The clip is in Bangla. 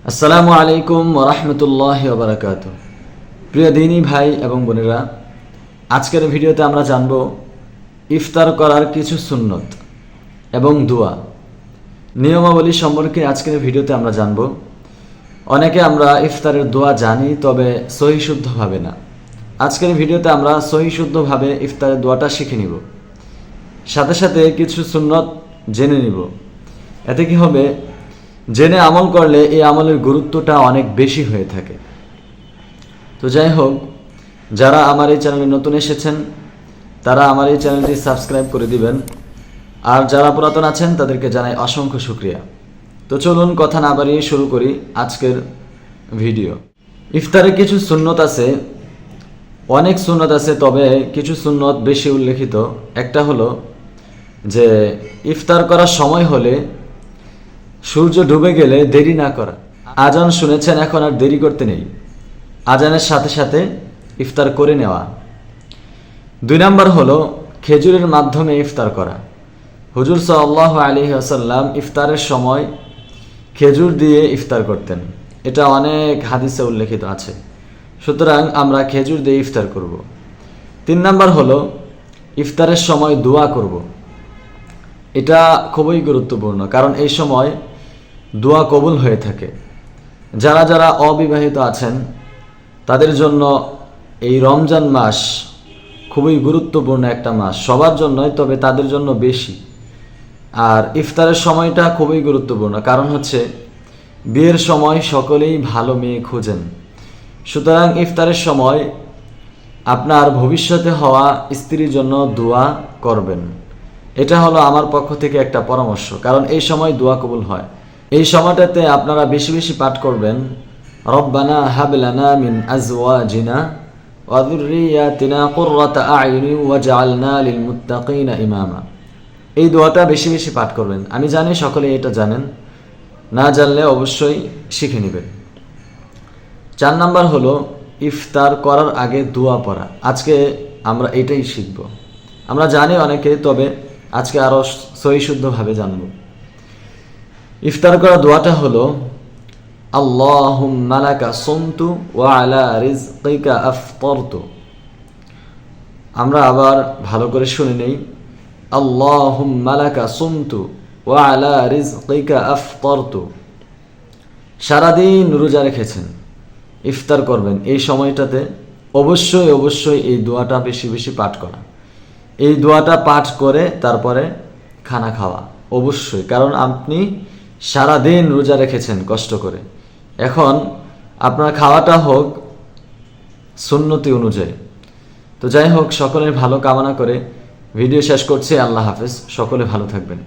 আসসালামু আলাইকুম ওয়া রাহমাতুল্লাহি ওয়া বারাকাতুহু। প্রিয় দিনী ভাই এবং বোনেরা, আজকের ভিডিওতে আমরা জানব ইফতার করার কিছু সুন্নত এবং দোয়া নিয়মাবলী সম্পর্কে। আজকের ভিডিওতে আমরা জানব। অনেকে আমরা ইফতারের দোয়া জানি, তবে সহিশুদ্ধভাবে না। আজকের ভিডিওতে আমরা সহিশুদ্ধভাবে ইফতারের দোয়াটা শিখে নিব, সাথে সাথে কিছু সুন্নত জেনে নিব। এতে কি হবে, জেনে আমল করলে এই আমলের গুরুত্বটা অনেক বেশি হয়ে থাকে। তো যাই হোক, যারা আমার এই চ্যানেলে নতুন এসেছেন তারা আমার এই চ্যানেলটি সাবস্ক্রাইব করে দিবেন, আর যারা পুরাতন আছেন তাদেরকে জানাই অসংখ্য শুকরিয়া। তো চলুন কথা না বাড়িয়ে শুরু করি আজকের ভিডিও। ইফতারে কিছু সুন্নত আছে, অনেক সুন্নত আছে, তবে কিছু সুন্নত বেশি উল্লেখিত। একটা হলো যে ইফতার করার সময় হলে সূর্য ডুবে গেলে দেরি না করা। আজান শুনেছেন, এখন আর দেরি করতে নেই, আজানের সাথে সাথে ইফতার করে নেওয়া। 2 নম্বর হলো খেজুরের মাধ্যমে ইফতার করা। হুজুর সাল্লাল্লাহু আলাইহি ওয়াসাল্লাম ইফতারের সময় খেজুর দিয়ে ইফতার করতেন, এটা অনেক হাদিসে উল্লেখিত আছে। সুতরাং আমরা খেজুর দিয়ে ইফতার করব। 3 নম্বর হলো ইফতারের সময় দোয়া করব। এটা খুবই গুরুত্বপূর্ণ, কারণ এই সময় দোয়া কবুল হয়ে থাকে। যারা যারা অবিবাহিত আছেন তাদের জন্য এই রমজান মাস খুবই গুরুত্বপূর্ণ একটা মাস, সবার জন্যই, তবে তাদের জন্য বেশি। আর ইফতারের সময়টা খুবই গুরুত্বপূর্ণ, কারণ হচ্ছে বিয়ের সময় সকলেই ভালো মেয়ে খোঁজেন। সুতরাং ইফতারের সময় আপনার ভবিষ্যতে হওয়া স্ত্রীর জন্য দোয়া করবেন। এটা হলো আমার পক্ষ থেকে একটা পরামর্শ, কারণ এই সময় দোয়া কবুল হয়। এই সময়টাতে আপনারা বেশি বেশি পাঠ করবেন, রব্বানা হাব লানা মিন আজওয়াজিনা ওয়া যুররিয়াতিনা কুররাতা আ'ইউনি ওয়াজআলনা লিল মুত্তাকিনা ইমামা। এই দোয়াটা বেশি বেশি পাঠ করবেন। আমি জানি সকলে এটা জানেন, না জানলে অবশ্যই শিখে নেবেন। 4 নম্বর হলো ইফতার করার আগে দোয়া পড়া। আজকে আমরা এটাই শিখব। আমরা জানি অনেকে, তবে আজকে আরও সহিশুদ্ধভাবে জানব। ইফতার করা দোয়াটা হলো আল্লাহুম্মা লাকা সুমতু ওয়া আলা রিজকিকা আফতারতু। আমরা আবার ভালো করে শুনে নেই। আল্লাহুম্মা লাকা সুমতু ওয়া আলা রিজকিকা আফতারতু। সারাদিন রোজা রেখেছেন, ইফতার করবেন, এই সময়টাতে অবশ্যই অবশ্যই এই দোয়াটা বেশি বেশি পাঠ করা। এই দোয়াটা পাঠ করে তারপরে খানা খাওয়া অবশ্যই, কারণ আপনি সারাদিন রোজা রেখেছেন কষ্ট করে। এখন আপনার খাওয়াটা হোক সুন্নতি অনুযায়ী। তো যাই হোক, সকলের ভালো কামনা করে ভিডিও শেষ করছি। আল্লাহ হাফেজ, সকলে ভালো থাকবেন।